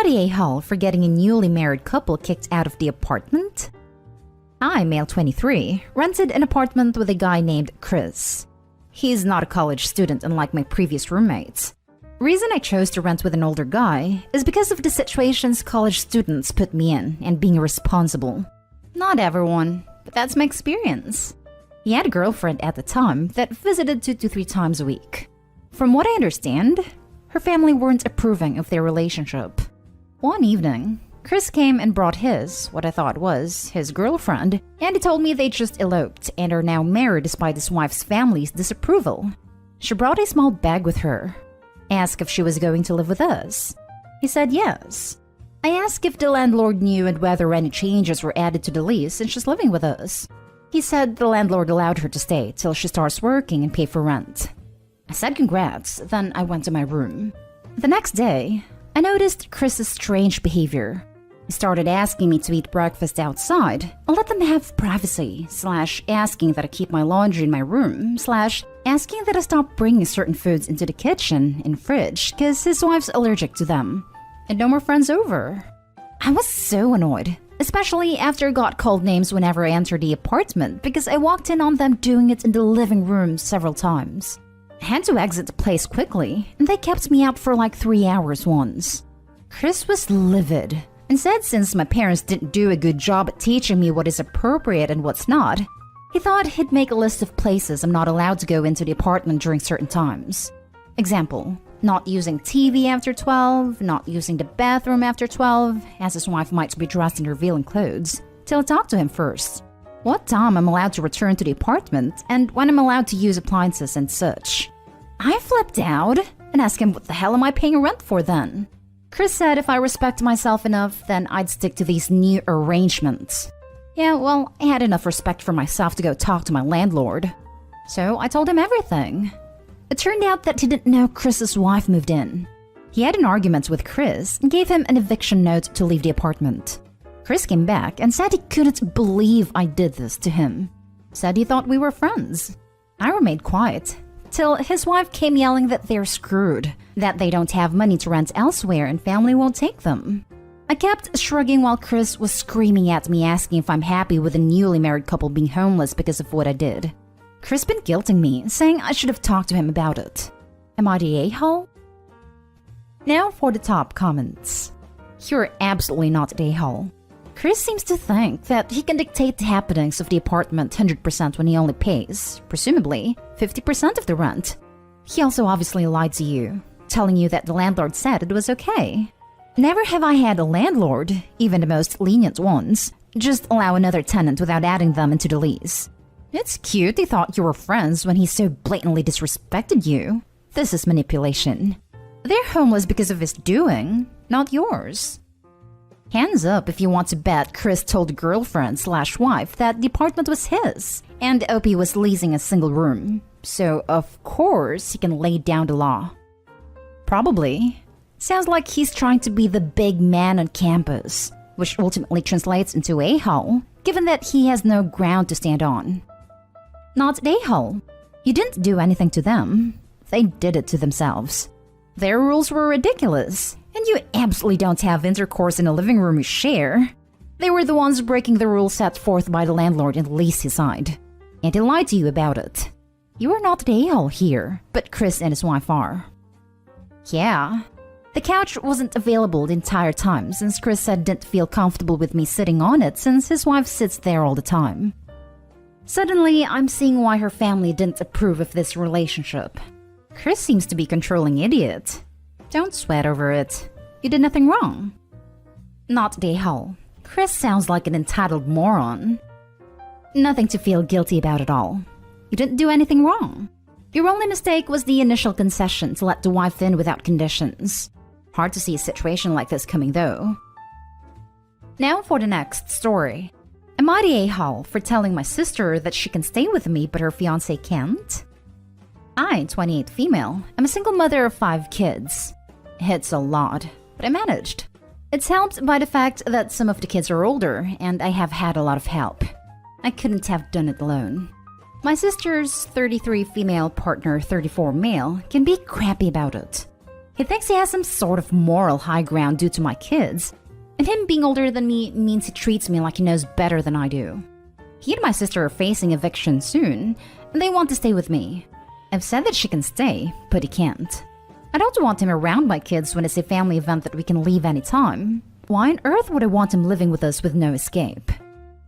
Am I the a-hole for getting a newly married couple kicked out of the apartment? I, male 23, rented an apartment with a guy named Chris. He's not a college student unlike my previous roommates. Reason I chose to rent with an older guy is because of the situations college students put me in and being irresponsible. Not everyone, but that's my experience. He had a girlfriend at the time that visited 2 to 3 times a week. From what I understand, her family weren't approving of their relationship. One evening, Chris came and brought what I thought was, his girlfriend, and he told me they just eloped and are now married despite his wife's family's disapproval. She brought a small bag with her. Asked if she was going to live with us. He said yes. I asked if the landlord knew and whether any changes were added to the lease since she's living with us. He said the landlord allowed her to stay till she starts working and pay for rent. I said congrats, then I went to my room. The next day, I noticed Chris's strange behavior. He started asking me to eat breakfast outside and let them have privacy, / asking that I keep my laundry in my room, / asking that I stop bringing certain foods into the kitchen and fridge because his wife's allergic to them, and no more friends over. I was so annoyed, especially after I got called names whenever I entered the apartment because I walked in on them doing it in the living room several times. I had to exit the place quickly, and they kept me out for like 3 hours once. Chris was livid and said since my parents didn't do a good job at teaching me what is appropriate and what's not, he thought he'd make a list of places I'm not allowed to go into the apartment during certain times. Example, not using TV after 12, not using the bathroom after 12, as his wife might be dressed in revealing clothes, till I talk to him first. What time I'm allowed to return to the apartment, and when I'm allowed to use appliances and such. I flipped out and asked him what the hell am I paying rent for then? Chris said if I respect myself enough, then I'd stick to these new arrangements. Yeah, well, I had enough respect for myself to go talk to my landlord. So I told him everything. It turned out that he didn't know Chris's wife moved in. He had an argument with Chris and gave him an eviction note to leave the apartment. Chris came back and said he couldn't believe I did this to him. Said he thought we were friends. I remained quiet, till his wife came yelling that they're screwed, that they don't have money to rent elsewhere and family won't take them. I kept shrugging while Chris was screaming at me asking if I'm happy with a newly married couple being homeless because of what I did. Chris been guilting me, saying I should have talked to him about it. Am I the a-hole? Now for the top comments. You're absolutely not the a-hole. Chris seems to think that he can dictate the happenings of the apartment 100% when he only pays, presumably, 50% of the rent. He also obviously lied to you, telling you that the landlord said it was okay. Never have I had a landlord, even the most lenient ones, just allow another tenant without adding them into the lease. It's cute he thought you were friends when he so blatantly disrespected you. This is manipulation. They're homeless because of his doing, not yours. Hands up if you want to bet Chris told girlfriend / wife that the apartment was his, and OP was leasing a single room. So of course he can lay down the law. Probably. Sounds like he's trying to be the big man on campus, which ultimately translates into a-hole, given that he has no ground to stand on. Not a-hole. You didn't do anything to them. They did it to themselves. Their rules were ridiculous, and you absolutely don't have intercourse in a living room you share. They were the ones breaking the rules set forth by the landlord in the lease he signed. And he lied to you about it. You are not the a-hole here, but Chris and his wife are. Yeah. The couch wasn't available the entire time since Chris said didn't feel comfortable with me sitting on it since his wife sits there all the time. Suddenly, I'm seeing why her family didn't approve of this relationship. Chris seems to be controlling idiot. Don't sweat over it. You did nothing wrong. Not the a-hole. Chris sounds like an entitled moron. Nothing to feel guilty about at all. You didn't do anything wrong. Your only mistake was the initial concession to let the wife in without conditions. Hard to see a situation like this coming though. Now for the next story. Am I the a-hole for telling my sister that she can stay with me but her fiancé can't? I, 28 female, am a single mother of 5 kids. It's a lot, but I managed. It's helped by the fact that some of the kids are older and I have had a lot of help. I couldn't have done it alone. My sister's 33 female partner, 34 male, can be crappy about it. He thinks he has some sort of moral high ground due to my kids, and him being older than me means he treats me like he knows better than I do. He and my sister are facing eviction soon, and they want to stay with me. I've said that she can stay, but he can't. I don't want him around my kids when it's a family event that we can leave anytime. Why on earth would I want him living with us with no escape?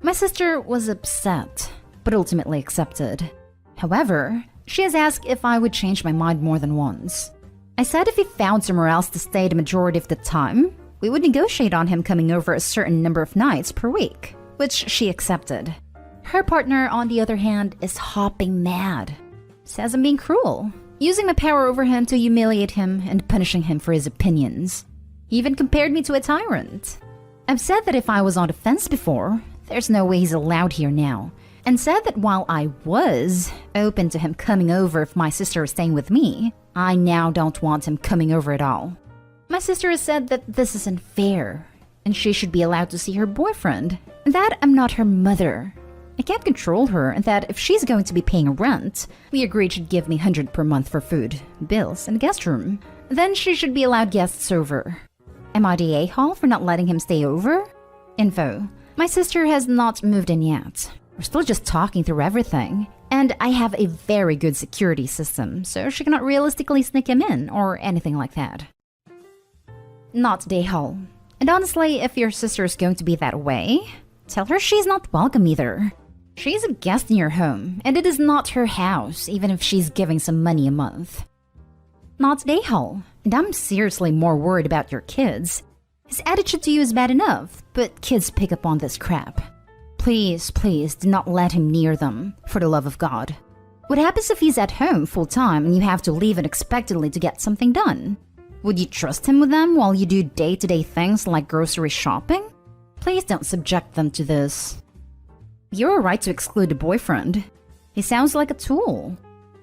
My sister was upset, but ultimately accepted. However, she has asked if I would change my mind more than once. I said if he found somewhere else to stay the majority of the time, we would negotiate on him coming over a certain number of nights per week, which she accepted. Her partner, on the other hand, is hopping mad. Says I'm being cruel, using my power over him to humiliate him and punishing him for his opinions. He even compared me to a tyrant. I've said that if I was on the fence before, there's no way he's allowed here now, and said that while I was open to him coming over if my sister is staying with me, I now don't want him coming over at all. My sister has said that this is unfair, and she should be allowed to see her boyfriend, and that I'm not her mother. I can't control her, and that if she's going to be paying rent, we agreed she'd give me $100 per month for food, bills, and a guest room. Then she should be allowed guests over. Am I the a-hole for not letting him stay over? Info. My sister has not moved in yet. We're still just talking through everything, and I have a very good security system, so she cannot realistically sneak him in or anything like that. Not the a-hole. And honestly, if your sister is going to be that way, tell her she's not welcome either. She's a guest in your home, and it is not her house, even if she's giving some money a month. Not the a-hole. And I'm seriously more worried about your kids. His attitude to you is bad enough, but kids pick up on this crap. Please, please, do not let him near them, for the love of God. What happens if he's at home full-time and you have to leave unexpectedly to get something done? Would you trust him with them while you do day-to-day things like grocery shopping? Please don't subject them to this. You're right to exclude the boyfriend. He sounds like a tool.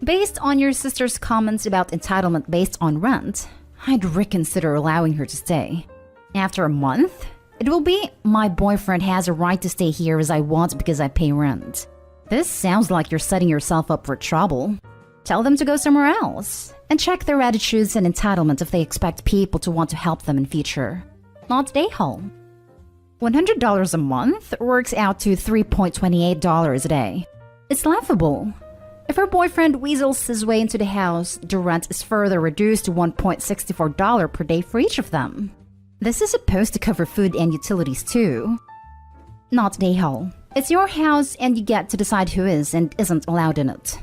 Based on your sister's comments about entitlement based on rent, I'd reconsider allowing her to stay. After a month, it will be, my boyfriend has a right to stay here as I want because I pay rent. This sounds like you're setting yourself up for trouble. Tell them to go somewhere else, and check their attitudes and entitlement if they expect people to want to help them in future. Not day home. $100 a month works out to $3.28 a day. It's laughable. If her boyfriend weasels his way into the house, the rent is further reduced to $1.64 per day for each of them. This is supposed to cover food and utilities too. Not day hole. It's your house and you get to decide who is and isn't allowed in it.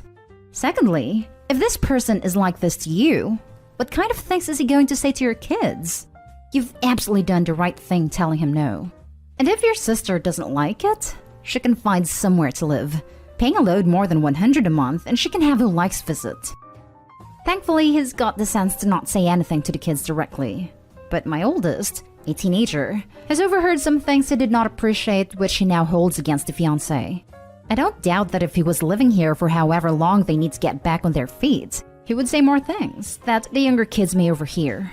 Secondly, if this person is like this to you, what kind of things is he going to say to your kids? You've absolutely done the right thing telling him no. And if your sister doesn't like it, she can find somewhere to live, paying a load more than $100 a month, and she can have who likes visit. Thankfully, he's got the sense to not say anything to the kids directly. But my oldest, a teenager, has overheard some things he did not appreciate, which he now holds against the fiancé. I don't doubt that if he was living here for however long they need to get back on their feet, he would say more things that the younger kids may overhear.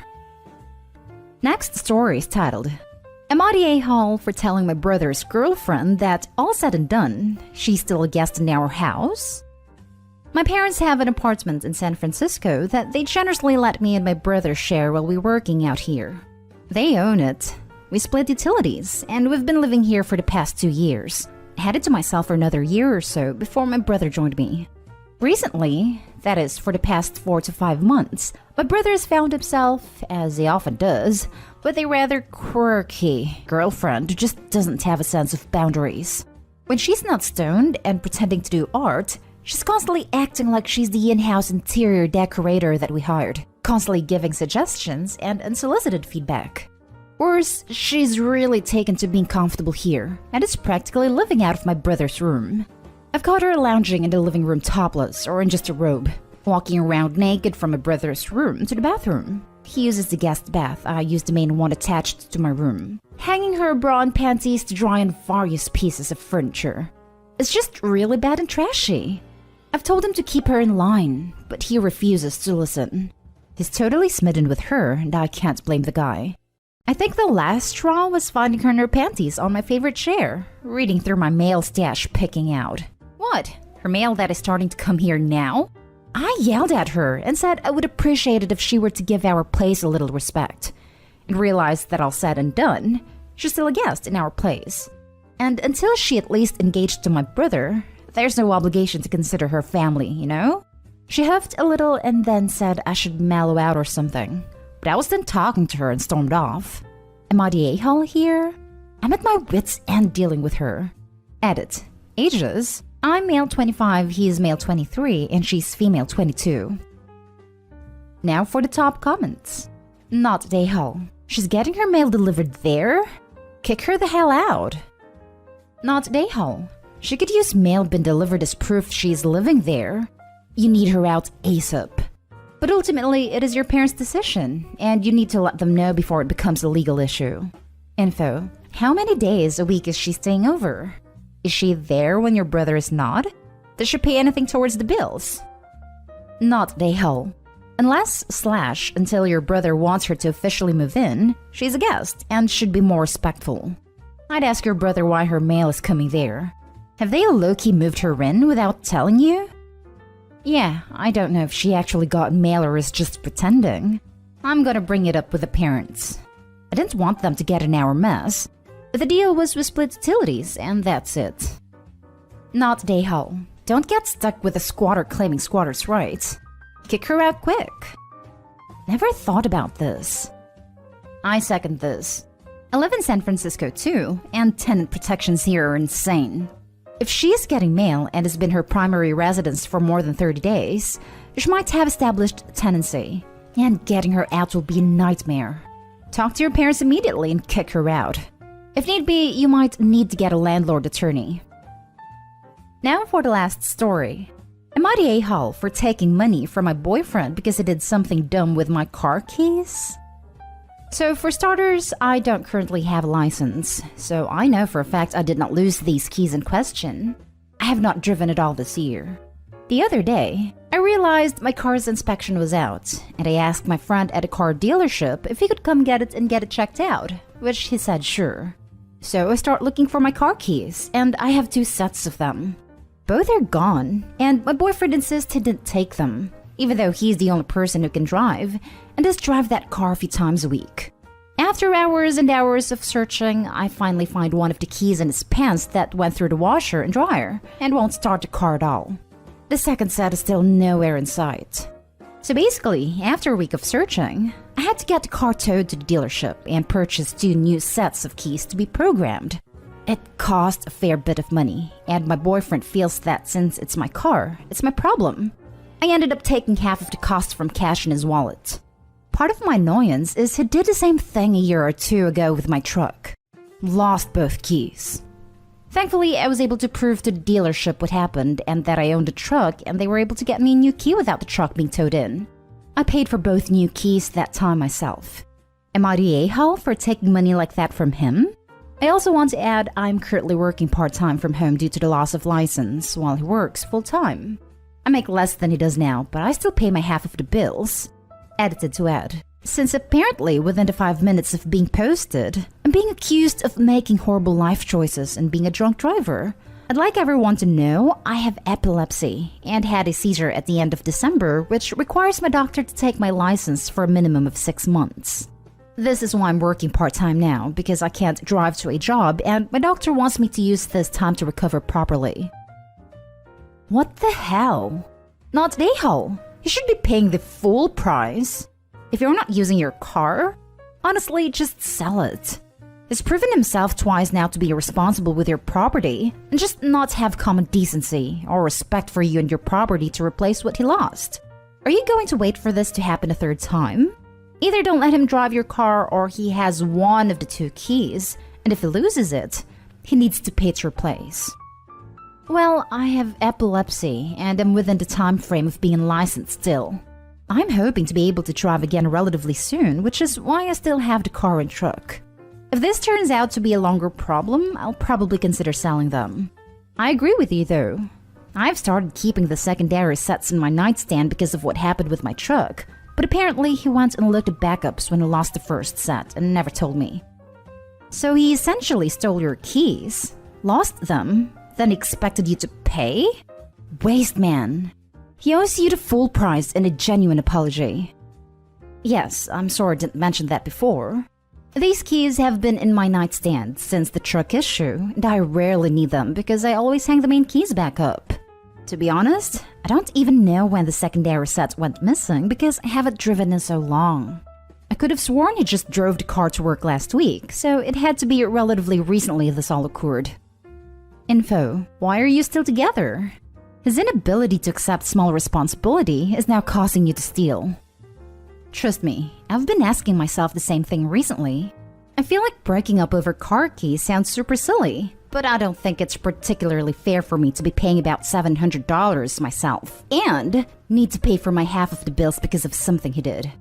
Next story is titled, Am I the a-hole for telling my brother's girlfriend that, all said and done, she's still a guest in our house? My parents have an apartment in San Francisco that they generously let me and my brother share while we're working out here. They own it. We split utilities, and we've been living here for the past 2 years. I had it to myself for another year or so before my brother joined me. Recently, that is for the past 4 to 5 months, my brother has found himself, as he often does, with a rather quirky girlfriend who just doesn't have a sense of boundaries. When she's not stoned and pretending to do art, she's constantly acting like she's the in-house interior decorator that we hired, constantly giving suggestions and unsolicited feedback. Worse, she's really taken to being comfortable here, and is practically living out of my brother's room. I've caught her lounging in the living room topless or in just a robe, walking around naked from my brother's room to the bathroom. He uses the guest bath, I use the main one attached to my room, hanging her bra and panties to dry on various pieces of furniture. It's just really bad and trashy. I've told him to keep her in line, but he refuses to listen. He's totally smitten with her, and I can't blame the guy. I think the last straw was finding her in her panties on my favorite chair, reading through my mail stash picking out. What? Her mail that is starting to come here now? I yelled at her and said I would appreciate it if she were to give our place a little respect, and realized that all said and done, she's still a guest in our place. And until she at least engaged to my brother, there's no obligation to consider her family, you know? She huffed a little and then said I should mellow out or something. But I was done talking to her and stormed off. Am I the a-hole here? I'm at my wits' end dealing with her. Edit. Ages. I'm male 25, he is male 23, and she's female 22. Now for the top comments. Not the a-hole. She's getting her mail delivered there? Kick her the hell out. Not the a-hole. She could use mail being delivered as proof she's living there. You need her out ASAP. But ultimately, it is your parents' decision, and you need to let them know before it becomes a legal issue. Info. How many days a week is she staying over? Is she there when your brother is not? Does she pay anything towards the bills? Not the a-hole. Until your brother wants her to officially move in, she's a guest and should be more respectful. I'd ask your brother why her mail is coming there. Have they low-key moved her in without telling you? Yeah, I don't know if she actually got mail or is just pretending. I'm gonna bring it up with the parents. I didn't want them to get in our mess, but the deal was we split utilities and that's it. Not the a-hole. Don't get stuck with a squatter claiming squatter's rights. Kick her out quick. Never thought about this. I second this. I live in San Francisco too, and tenant protections here are insane. If she is getting mail and has been her primary residence for more than 30 days, she might have established tenancy, and getting her out will be a nightmare. Talk to your parents immediately and kick her out. If need be, you might need to get a landlord attorney. Now for the last story. Am I the a-hole for taking money from my boyfriend because he did something dumb with my car keys? So for starters, I don't currently have a license, so I know for a fact I did not lose these keys in question. I have not driven at all this year. The other day, I realized my car's inspection was out, and I asked my friend at a car dealership if he could come get it and get it checked out, which he said sure. So I start looking for my car keys, and I have 2 sets of them. Both are gone, and my boyfriend insists he didn't take them, even though he's the only person who can drive, and does drive that car a few times a week. After hours and hours of searching, I finally find one of the keys in his pants that went through the washer and dryer, and won't start the car at all. The second set is still nowhere in sight. So basically, after a week of searching, I had to get the car towed to the dealership and purchase 2 new sets of keys to be programmed. It cost a fair bit of money, and my boyfriend feels that since it's my car, it's my problem. I ended up taking half of the cost from cash in his wallet. Part of my annoyance is he did the same thing a year or 2 ago with my truck. Lost both keys. Thankfully, I was able to prove to the dealership what happened and that I owned a truck, and they were able to get me a new key without the truck being towed in. I paid for both new keys that time myself. Am I the a-hole for taking money like that from him? I also want to add I'm currently working part-time from home due to the loss of license, while he works full-time. I make less than he does now, but I still pay my half of the bills. Edited to add. Since apparently within the 5 minutes of being posted, I'm being accused of making horrible life choices and being a drunk driver. I'd like everyone to know I have epilepsy and had a seizure at the end of December, which requires my doctor to take my license for a minimum of 6 months. This is why I'm working part-time now, because I can't drive to a job and my doctor wants me to use this time to recover properly. What the hell? Not the a-hole. You should be paying the full price. If you're not using your car, honestly, just sell it. He's proven himself twice now to be responsible with your property and just not have common decency or respect for you and your property to replace what he lost. Are you going to wait for this to happen a 3rd time? Either don't let him drive your car or he has one of the 2 keys, and if he loses it, he needs to pay to replace. Well, I have epilepsy and am within the time frame of being licensed still. I'm hoping to be able to drive again relatively soon, which is why I still have the car and truck. If this turns out to be a longer problem, I'll probably consider selling them. I agree with you though. I've started keeping the secondary sets in my nightstand because of what happened with my truck, but apparently he went and looked at backups when he lost the first set and never told me. So he essentially stole your keys, lost them, then expected you to pay? Waste man. He owes you the full price and a genuine apology. Yes, I'm sorry I didn't mention that before. These keys have been in my nightstand since the truck issue, and I rarely need them because I always hang the main keys back up. To be honest, I don't even know when the secondary set went missing because I haven't driven in so long. I could have sworn he just drove the car to work last week, so it had to be relatively recently this all occurred. Info: why are you still together? His inability to accept small responsibility is now causing you to steal. Trust me, I've been asking myself the same thing recently. I feel like breaking up over car keys sounds super silly, but I don't think it's particularly fair for me to be paying about $700 myself and need to pay for my half of the bills because of something he did.